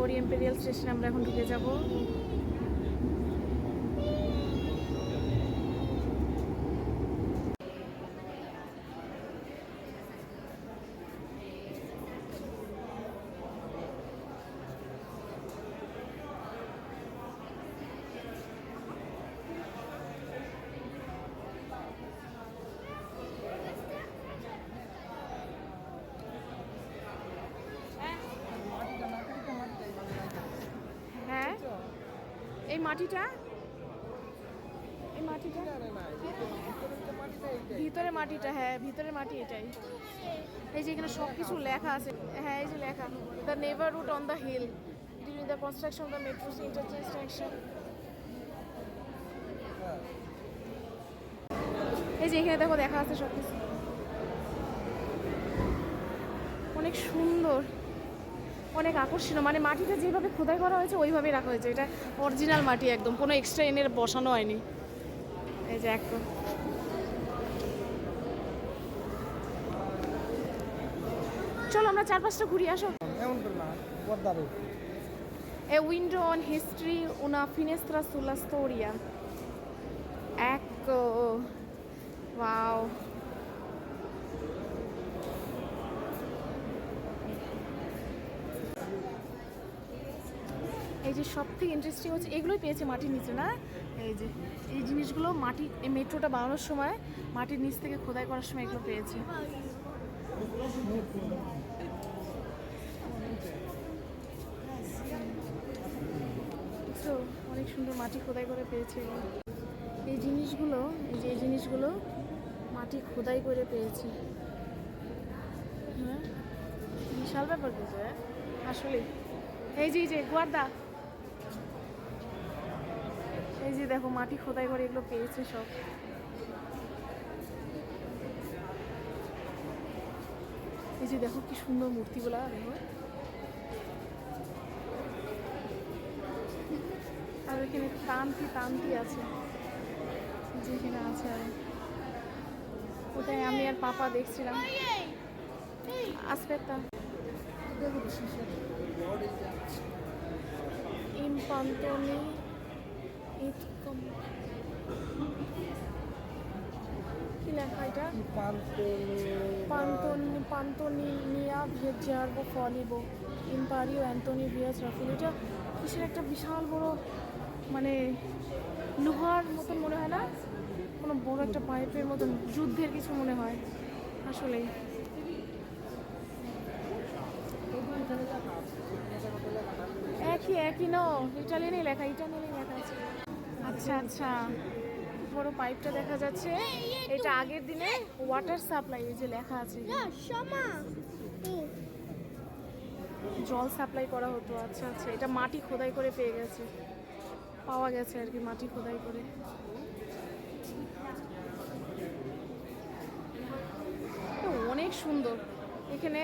Sagari Imperial স্টেশনে আমরা এখন ঢুকে যাব। হ্যাঁ, এই মাটিটা ভিতরে মাটিটা, হ্যাঁ ভিতরের মাটি এটাই। এই যে এখানে সব কিছু লেখা আছে, হ্যাঁ এই যে লেখা the neighbourhood on the hill during the construction of the metro interchange station. এই যে এখানে দেখো দেখা আছে সব কিছু, অনেক সুন্দর, অনেক আকর্ষণীয়। মানে মাটিটা যেভাবে খোদাই করা হয়েছে ওইভাবেই রাখা হয়েছে, এটা অরিজিনাল মাটি একদম, কোনো এক্সট্রা এনে বসানো হয়নি। এই যে একদম চলো আমরা 4-5টা ঘুরি আসো। A window on history, una finestra sulla storia. Ecco, wow. এই যে সব থেকে ইন্টারেস্টিং হচ্ছে এগুলোই পেয়েছে মাটির নিচে না, এই যে এই জিনিসগুলো মাটি, এই মেট্রোটা বানানোর সময় মাটির নিচ থেকে খোদাই করার সময় এগুলো পেয়েছে। তো অনেক সুন্দর মাটি খোদাই করে পেয়েছে এই জিনিসগুলো, এই যে এই জিনিসগুলো মাটি খোদাই করে পেয়েছে। হ্যাঁ বিশাল ব্যাপার কিন্তু আসলে। এই যে গুয়ার্দা, এই যে দেখো মাটি খোদাই করে এগুলো পেয়েছে সব। এই যে দেখো কি সুন্দর মূর্তিগুলা, দেখো আর এখানে তান্তি আছে, যেখানে আছে আর ওটাই আমি আর পাপা দেখছিলাম। Aspetta. Impantoni কি লেখা এটা? পান্তোনিয়া ভিয়ার্বো ফলিবো ইম্পারিও অ্যান্টনি ভিয়াস রাফেল। এটা কিসের একটা বিশাল বড়, মানে লোহার মতন মনে হয় না, কোনো বড় একটা পাইপের মতন, যুদ্ধের কিছু মনে হয় আসলেই। একই নো, ইটালিয়ানই লেখা, ইটালিয়ানই লেখা আছে। আচ্ছা আচ্ছা, বড় পাইপটা দেখা যাচ্ছে, এটা আগের দিনে ওয়াটার সাপ্লাই, এই যে লেখা আছে জল সাপ্লাই করা হতো। আচ্ছা আচ্ছা, এটা মাটি খোদাই করে পাওয়া গেছে আর কি, মাটি খোদাই করে। অনেক সুন্দর, এখানে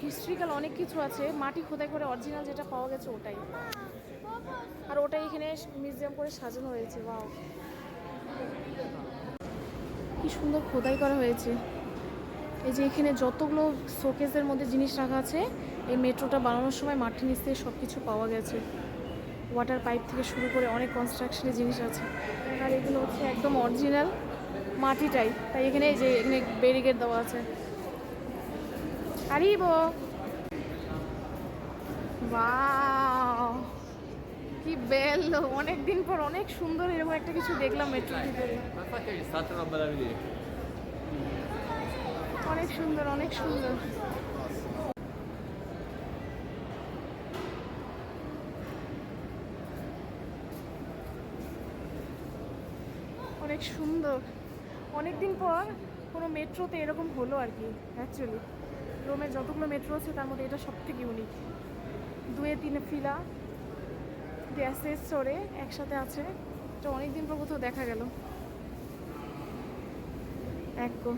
হিস্ট্রিক্যাল অনেক কিছু আছে, মাটি খোদাই করে অরিজিনাল যেটা পাওয়া গেছে ওটাই, আর ওটাই এখানে মিউজিয়াম করে সাজানো হয়েছে। ওয়াও কি সুন্দর খোদাই করা হয়েছে। এই যে এখানে যতগুলো শোকেসের মধ্যে জিনিস রাখা আছে, এই মেট্রোটা বানানোর সময় মাটির নিচ থেকে সব কিছু পাওয়া গেছে, ওয়াটার পাইপ থেকে শুরু করে অনেক কনস্ট্রাকশনের জিনিস আছে, আর এগুলো হচ্ছে একদম অরিজিনাল মাটিটাই। তাই এখানে এই যে এখানে ব্যারিকেড দেওয়া আছে। আরিবো ওয়াও কি বেল্লো, অনেক দিন পর অনেক সুন্দর এরকম একটা কিছু দেখলাম মেট্রোর ভিতরে। অনেক সুন্দর, অনেক সুন্দর। অনেক সুন্দর, অনেকদিন পর কোনো মেট্রোতে এরকম হলো আর কি। অ্যাকচুয়ালি রোমের যতগুলো মেট্রো আছে তার মধ্যে এটা সব থেকে ইউনিক। 2-3 ফিলা গ্যাসের স্তরে একসাথে আছে, এটা অনেকদিন পর কোথাও দেখা গেল। একদম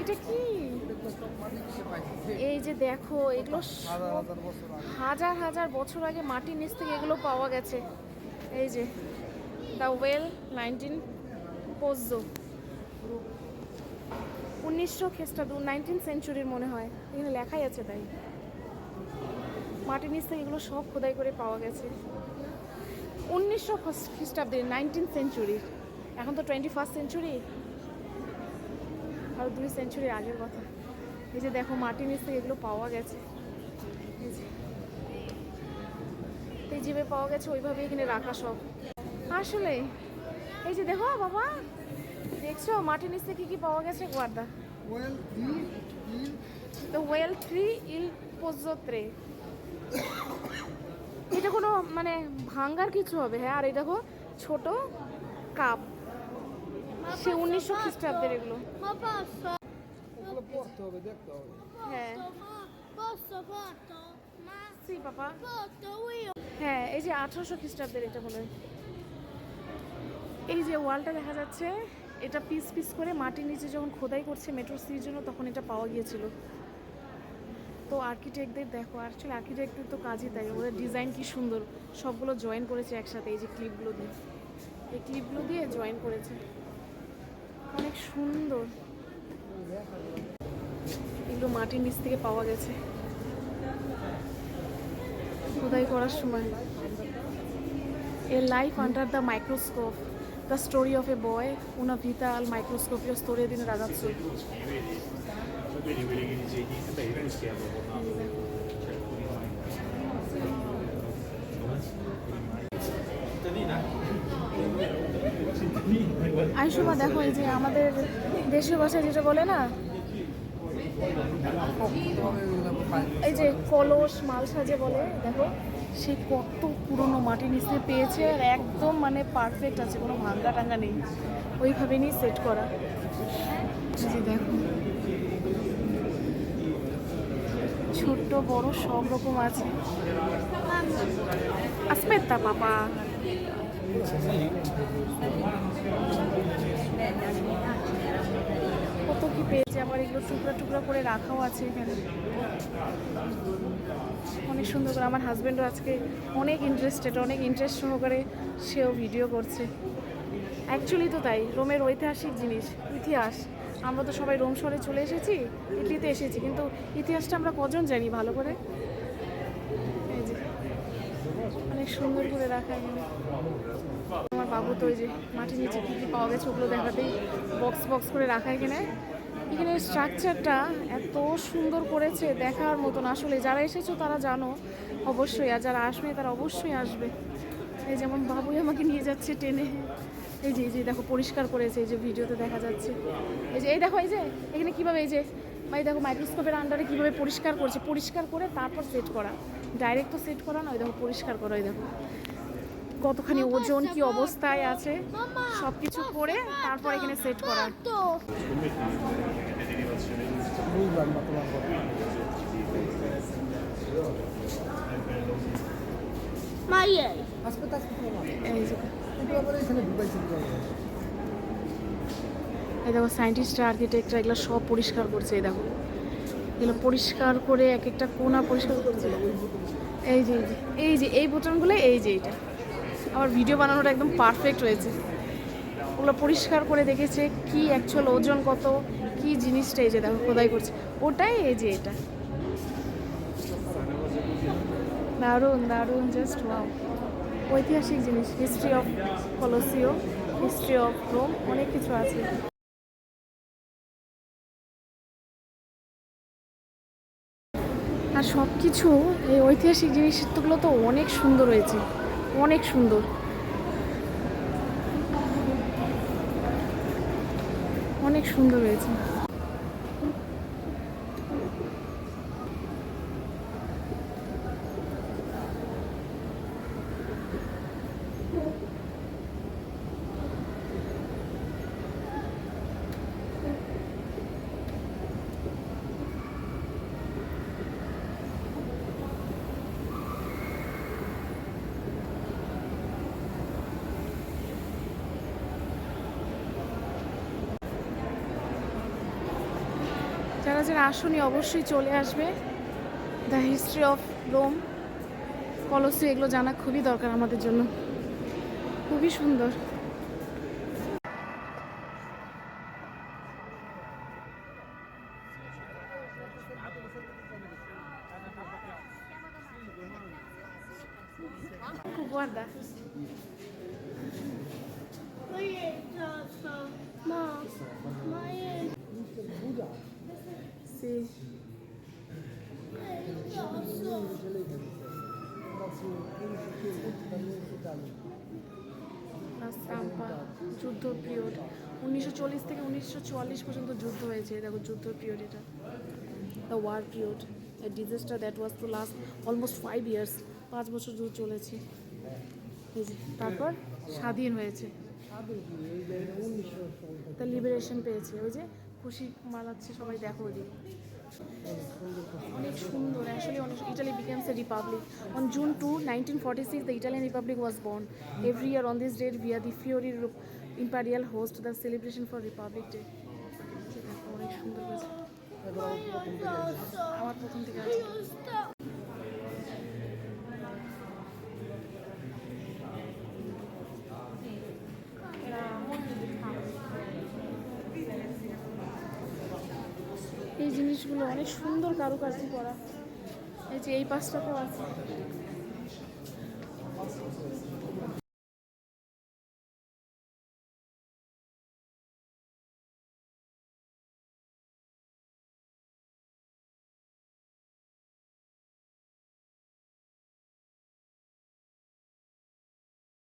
এটা কি, এই যে দেখো এগুলো হাজার হাজার বছর আগে মাটির নিচ থেকে এগুলো পাওয়া গেছে। এই যে দ্য ওয়েল 19 পোজো, 1900 খ্রিস্টাব্দ 19th সেঞ্চুরির মনে হয়, এখানে লেখাই আছে তাই। মাটির নিচ থেকে এগুলো সব খোদাই করে পাওয়া গেছে 1900 খ্রিস্টাব্দে 19th সেঞ্চুরির। এখন তো 21st সেঞ্চুরি, আর 2 সেঞ্চুরির আগের কথা। এই যে দেখো মাটির নিচ থেকে এগুলো পাওয়া গেছে, এই যেভাবে পাওয়া গেছে ওইভাবে এখানে রাখা সব। আসলে এই যে দেখো বাবা, দেখছো মাটির নিচ থেকে কি পাওয়া গেছে? গুয়ার্দা তো ওয়েল 3 ইল পোজোত্রে, এটা কোনো মানে ভাঙ্গার কিছু হবে। হ্যাঁ, আর এই দেখো ছোট কাপ, সে 1900 খ্রিস্টাব্দের এগুলো। হ্যাঁ সি পাপা, হ্যাঁ এই যে 1800 খ্রিস্টাব্দের এটা মনে হয়। এই যে ওয়ালটা দেখা যাচ্ছে, এটা পিস পিস করে মাটির নিচে যখন খোদাই করছে মেট্রো সির জন্য তখন এটা পাওয়া গিয়েছিল। তো আর্কিটেক্টদের দেখো, অ্যাকচুয়ালি আর্কিটেক্টদের তো কাজই তাই, ওদের ডিজাইন কি সুন্দর, সবগুলো জয়েন করেছে একসাথে। এই যে ক্লিপগুলো দিয়ে, এই ক্লিপগুলো দিয়ে জয়েন করেছে, অনেক সুন্দর। এগুলো মাটির নিচ থেকে পাওয়া গেছে খোদাই করার সময়। এ life under the microscope, the story of A boy, una vita al microscopio, storia di un ragazzo. Vedi quelli che disegni, beh, io non scherzo, আইসুমা দেখো, এই যে আমাদের দেশীয় ভাষায় যেটা বলে না, এই যে কলস মাল সাজে বলে, দেখো সে কত পুরনো মাটির নিচে পেয়েছে, আর একদম মানে পারফেক্ট আছে, কোনো ভাঙ্গা টাঙ্গা নেই, ওইভাবে নিয়ে সেট করা। জি দেখো ছোট্ট বড় সব রকম আছে। আস্পেত্তা পাপা, কত কি পেয়েছে, আবার এগুলো টুকরা টুকরা করে রাখাও আছে এখানে, অনেক সুন্দর করে। আমার হাজব্যান্ডও আজকে অনেক ইন্টারেস্টেড, অনেক ইন্টারেস্ট সহকারে সেও ভিডিও করছে। অ্যাকচুয়ালি তো তাই, রোমের ঐতিহাসিক জিনিস, ইতিহাস, আমরা তো সবাই রোম শহরে চলে এসেছি, ইটলিতে এসেছি, কিন্তু ইতিহাসটা আমরা কজন জানি ভালো করে। এই যে অনেক সুন্দর করে রাখা এখানে। আমার বাবু তো ওই যে মাটির নিচে কী কী পাওয়া গেছে ওগুলো দেখাতেই বক্স বক্স করে রাখা এখানে। এখানে স্ট্রাকচারটা এত সুন্দর করেছে, দেখার মতন। আসলে যারা এসেছো তারা জানো অবশ্যই, আর যারা আসবে তারা অবশ্যই আসবে। এই যেমন বাবুই আমাকে নিয়ে যাচ্ছে টেনে। এই যে দেখো পরিষ্কার করেছে, এই যে ভিডিওতে দেখা যাচ্ছে। এই দেখো, এই যে এখানে কীভাবে, এই যে দেখো মাইক্রোস্কোপের আন্ডারে কীভাবে পরিষ্কার করছে, পরিষ্কার করে তারপর সেট করা, ডাইরেক্ট তো সেট করা নয়। দেখো পরিষ্কার করা, এই দেখো কতখানি ওজন, কি অবস্থায় আছে, সব কিছু করে তারপর এখানে সেট করা। এই দেখো সায়েন্টিস্টরা, আর্কিটেক্টরা এগুলো সব পরিষ্কার করছে। এই দেখো এগুলো পরিষ্কার করে এক একটা কোণা পরিষ্কার করছে। এই বোতামগুলো, এই যে এটা আমার ভিডিও বানানোটা একদম পারফেক্ট হয়েছে। ওগুলো পরিষ্কার করে দেখেছে কি অ্যাকচুয়াল ওজন কত, কি জিনিসটা। এই যে দেখো খোদাই করছে ওটাই, এই যে এটা দারুণ দারুণ, জাস্ট ওয়াও। ঐতিহাসিক জিনিস, history of Colosseo, history of Rome, অনেক কিছু আছে। আর সব কিছু এই ঐতিহাসিক জিনিসগুলো তো অনেক সুন্দর হয়েছে, অনেক সুন্দর, অনেক সুন্দর হয়েছে। যারা যারা আসনি অবশ্যই চলে আসবে। দ্য হিস্ট্রি অফ রোম, কলোসিও, এগুলো জানা খুবই দরকার আমাদের জন্য, খুবই সুন্দর। স্টাম্পা যুদ্ধ পিরিয়ড 1940 থেকে 1944 পর্যন্ত যুদ্ধ হয়েছে। দেখো যুদ্ধ পিরিয়ড এটা, the war period, a disaster that was to last almost 5 years, 5 বছর যুদ্ধ চলেছে। এই যে তারপর স্বাধীন হয়েছে, তা লিবারেশন পেয়েছে। ওই যে খুশি মারাচ্ছে সবাই, দেখো ওদিকে অনেক সুন্দর আসলে। অনেক Italy becomes a republic on June 2, 1946 the Italian Republic was born. Every year on this date via the Fiori Imperial host the celebration for Republic Day. দেখো অনেক সুন্দর হয়েছে। আমার প্রথম থেকে আছে। এই জিনিসগুলো অনেক সুন্দর কারুকার্য করা। এই যে এই পাশটাতেও আছে।